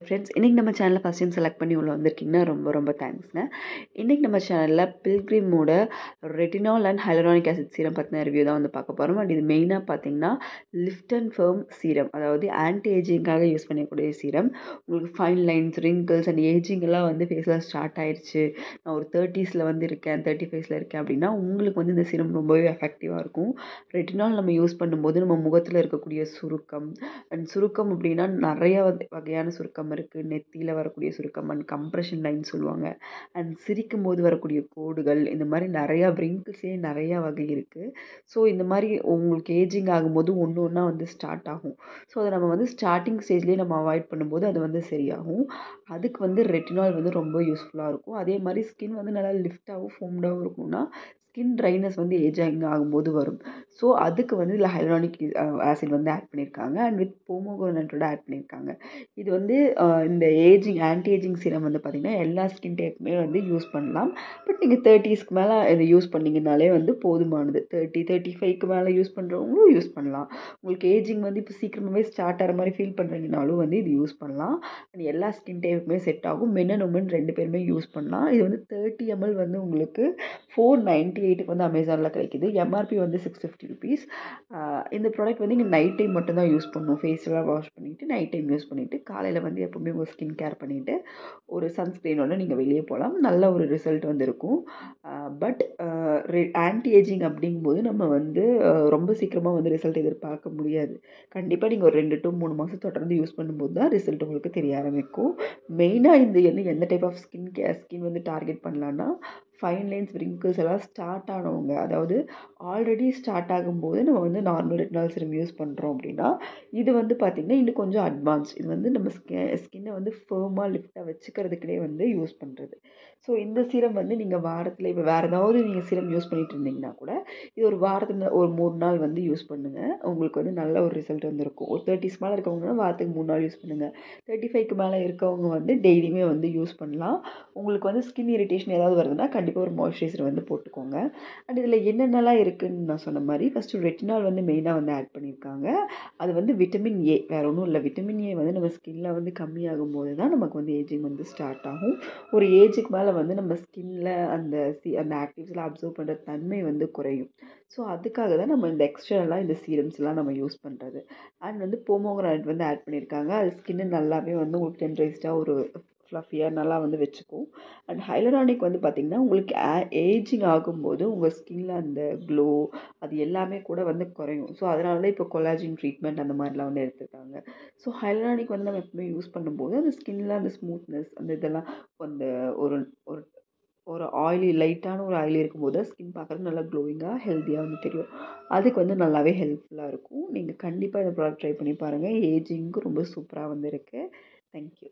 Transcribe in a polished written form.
Friends, இன்றைக்கி நம்ம சேனலில் ஃபஸ்ட் டைம் செலக்ட் பண்ணி உள்ள வந்திருக்கீங்கன்னா ரொம்ப ரொம்ப தேங்க்ஸ்ங்க. இன்றைக்கி நம்ம சேனலில் பில்கிரிமோட retinol and hyaluronic acid serum பற்றின ரிவ்யூ தான் வந்து பார்க்க போகிறோம். அண்ட் இது மெயினாக பார்த்தீங்கன்னா லிஃப்ட் அண்ட் ஃபர்ம் சீரம், அதாவது ஆன்டி ஏஜிங்காக யூஸ் பண்ணக்கூடிய சீரம். உங்களுக்கு fine lines, wrinkles and ageing எல்லாம் வந்து ஃபேஸில் ஸ்டார்ட் ஆயிடுச்சு, நான் ஒரு 30s வந்து இருக்கேன், 35s இருக்கேன் அப்படின்னா உங்களுக்கு வந்து இந்த சீரம் ரொம்பவே எஃபெக்டிவாக இருக்கும். ரெட்டினால் நம்ம யூஸ் பண்ணும்போது நம்ம முகத்தில் இருக்கக்கூடிய சுருக்கம் அண்ட் சுருக்கம் அப்படின்னா நிறைய வகையான சுருக்கம் இருக்குது. நெத்தியில் வரக்கூடிய சுருக்கம் அண்ட் கம்ப்ரெஷன் லைன் சொல்லுவாங்க. அண்ட் சிரிக்கும் போது வரக்கூடிய கோடுகள், இந்த மாதிரி நிறையா ரிங்கிள்ஸே நிறையா வகை இருக்குது. ஸோ இந்த மாதிரி உங்களுக்கு ஏஜிங் ஆகும்போது ஒன்று ஒன்றா வந்து ஸ்டார்ட் ஆகும். ஸோ அதை நம்ம வந்து ஸ்டார்டிங் ஸ்டேஜ்லேயே நம்ம அவாய்ட் பண்ணும்போது அது வந்து சரியாகும். அதுக்கு வந்து ரெட்டினால் வந்து ரொம்ப யூஸ்ஃபுல்லாக இருக்கும். அதே மாதிரி ஸ்கின் வந்து நல்லா லிஃப்டாகவும் ஃபோம்டாகவும் இருக்கும்னா ஸ்கின் ட்ரைனஸ் வந்து ஏஜிங் ஆகும்போது வரும். ஸோ அதுக்கு வந்து இதில் ஹைலரானிக் ஆசிட் வந்து ஆட் பண்ணியிருக்காங்க அண்ட் வித் போமோகிரானேட்டோட ஆட் பண்ணியிருக்காங்க. இது வந்து இந்த ஆன்டி ஏஜிங் சீரம் வந்து பார்த்திங்கன்னா எல்லா ஸ்கின் டைப்புமே வந்து யூஸ் பண்ணலாம். பட் நீங்கள் 30ஸ்க்கு மேலே இதை யூஸ் பண்ணிங்கனாலே வந்து போதுமானது. 35க்கு மேலே யூஸ் பண்ணுறவங்களும் யூஸ் பண்ணலாம். உங்களுக்கு ஏஜிங் வந்து இப்போ சீக்கிரமாகவே ஸ்டார்ட் ஆகிற மாதிரி ஃபீல் பண்ணுறீங்கனாலும் வந்து இது யூஸ் பண்ணலாம். அண்ட் எல்லா ஸ்கின் டைப்புமே செட் ஆகும். மென் அண்ட் உமன் 2 பேருமே யூஸ் பண்ணலாம். இது வந்து 30 ml வந்து உங்களுக்கு 498க்கு வந்து அமேசானில் கிடைக்கிது. எம்ஆர்பி வந்து 650 rupees. இந்த ப்ராடக்ட் வந்து நீங்கள் நைட் டைம் மட்டும்தான் யூஸ் பண்ணணும். ஃபேஸ்லாம் வாஷ் பண்ணிவிட்டு நைட் டைம் யூஸ் பண்ணிவிட்டு காலையில் வந்து எப்போவுமே உங்கள் ஸ்கின் கேர் பண்ணிவிட்டு ஒரு சன்ஸ்க்ரீனோட நீங்கள் வெளியே போகலாம். நல்ல ஒரு ரிசல்ட் வந்து இருக்கும். பட் ஆன்டி ஏஜிங் அப்படிங்கும்போது நம்ம வந்து ரொம்ப சீக்கிரமாக வந்து ரிசல்ட் எதிர்பார்க்க முடியாது. கண்டிப்பாக நீங்கள் ஒரு 2 to 3 மாதம் தொடர்ந்து யூஸ் பண்ணும்போது தான் ரிசல்ட் உங்களுக்கு தெரிய ஆரம்பிக்கும். மெயினாக வந்து எந்த டைப் ஆஃப் ஸ்கின் வந்து டார்கெட் பண்ணலான்னா ஃபைன் லைன்ஸ், ரிங்கிள்ஸ் எல்லாம் ஸ்டார்ட் ஆனவங்க, அதாவது ஆல்ரெடி ஸ்டார்ட் ஆகும்போது நம்ம வந்து நார்மல் ரெட்டினால் சீரம் யூஸ் பண்ணுறோம் அப்படின்னா இது வந்து பார்த்திங்கன்னா இன்னும் கொஞ்சம் அட்வான்ஸ். இது வந்து நம்ம ஸ்கின்னை வந்து ஃபர்மாக லிஃப்டாக வச்சுக்கிறதுக்கிட்டே வந்து யூஸ் பண்ணுறது. ஸோ இந்த சீரம் வந்து நீங்கள் வாரத்தில் இப்போ வேறு ஏதாவது நீங்கள் சீரம் யூஸ் பண்ணிகிட்டு இருந்தீங்கன்னா கூட இது ஒரு வாரத்தில் ஒரு 3 நாள் வந்து யூஸ் பண்ணுங்கள். உங்களுக்கு வந்து நல்ல ஒரு ரிசல்ட் வந்துருக்கும். ஒரு 30s மேலே இருக்கவங்கன்னா வாரத்துக்கு 3 நாள் யூஸ் பண்ணுங்கள். 35க்கு மேலே இருக்கவங்க வந்து டெய்லியுமே வந்து யூஸ் பண்ணலாம். உங்களுக்கு வந்து ஸ்கின் இரிட்டேஷன் ஏதாவது வருதுன்னா கண்டிப்பாக ஒரு மாய்ஸ்சரைசர் வந்து போட்டுக்கோங்க. அண்ட் இதில் என்னென்னலாம் இருக்குதுன்னு நான் சொன்ன மாதிரி ஃபஸ்ட்டு ரெட்டினால் வந்து மெயினாக வந்து ஆட் பண்ணியிருக்காங்க. அது வந்து விட்டமின் ஏ, வேறு ஒன்றும் இல்லை. விட்டமின் ஏ வந்து நம்ம ஸ்கின்னில் வந்து கம்மியாகும் போது தான் நமக்கு வந்து ஏஜிங் வந்து ஸ்டார்ட் ஆகும். ஒரு ஏஜுக்கு மேலே வந்து நம்ம ஸ்கின்னில் அந்த ஆக்டிவ்ஸ்லாம் அப்சர்வ் பண்ணுற தன்மை வந்து குறையும். ஸோ அதுக்காக தான் நம்ம இந்த எக்ஸ்ட்ராலாம் இந்த சீரம்ஸ்லாம் நம்ம யூஸ் பண்ணுறது. அண்ட் வந்து போமோகிரானேட் வந்து ஆட் பண்ணியிருக்காங்க. அது ஸ்கின்னு நல்லாவே வந்து உங்களுக்கு டென்ட்ரைஸ்டாக ஒரு ஃப்ளஃபியாக நல்லா வந்து வச்சுக்கும். அண்ட் ஹைலரானிக் வந்து பார்த்திங்கன்னா உங்களுக்கு ஏஜிங் ஆகும்போது உங்கள் ஸ்கின்னில் அந்த க்ளோ அது எல்லாமே கூட வந்து குறையும். ஸோ அதனால தான் இப்போ கொலாஜின் ட்ரீட்மெண்ட் அந்த மாதிரிலாம் வந்து எடுத்துருக்காங்க. ஸோ ஹைலரானிக் வந்து நம்ம எப்பவுமே யூஸ் பண்ணும்போது அந்த ஸ்கின்னில் அந்த ஸ்மூத்னஸ் அந்த இதெல்லாம் அந்த ஒரு ஒரு ஒரு லைட்டான ஒரு ஆயிலி இருக்கும்போது ஸ்கின் பார்க்குறது நல்லா க்ளோயிங்காக ஹெல்த்தியாக வந்து தெரியும். அதுக்கு வந்து நல்லாவே ஹெல்ப்ஃபுல்லாக இருக்கும். நீங்கள் கண்டிப்பாக இந்த ப்ராடக்ட் ட்ரை பண்ணி பாருங்கள். ஏஜிங்க்கு ரொம்ப சூப்பராக வந்து இருக்குது. தேங்க்யூ.